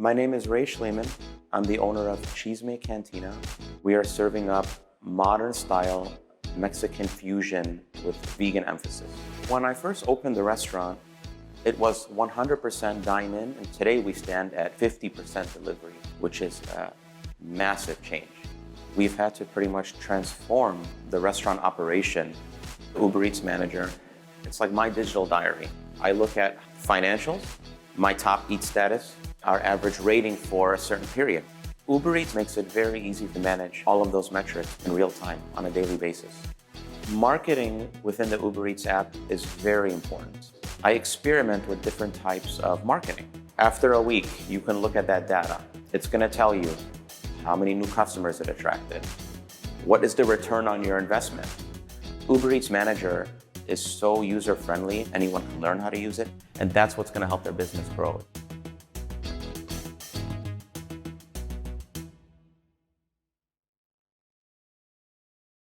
My name is Ray Shlimon. I'm the owner of Chisme Cantina. We are serving up modern style Mexican fusion with vegan emphasis. When I first opened the restaurant, it was 100% dine-in, and today we stand at 50% delivery, which is a massive change. We've had to pretty much transform the restaurant operation. The Uber Eats manager, it's like my digital diary. I look at financials, my top eat status, our average rating for a certain period. Uber Eats makes it very easy to manage all of those metrics in real time on a daily basis. Marketing within the Uber Eats app is very important. I experiment with different types of marketing. After a week, you can look at that data. It's going to tell you how many new customers it attracted. What is the return on your investment? Uber Eats Manager is so user-friendly, anyone can learn how to use it, and that's what's going to help their business grow.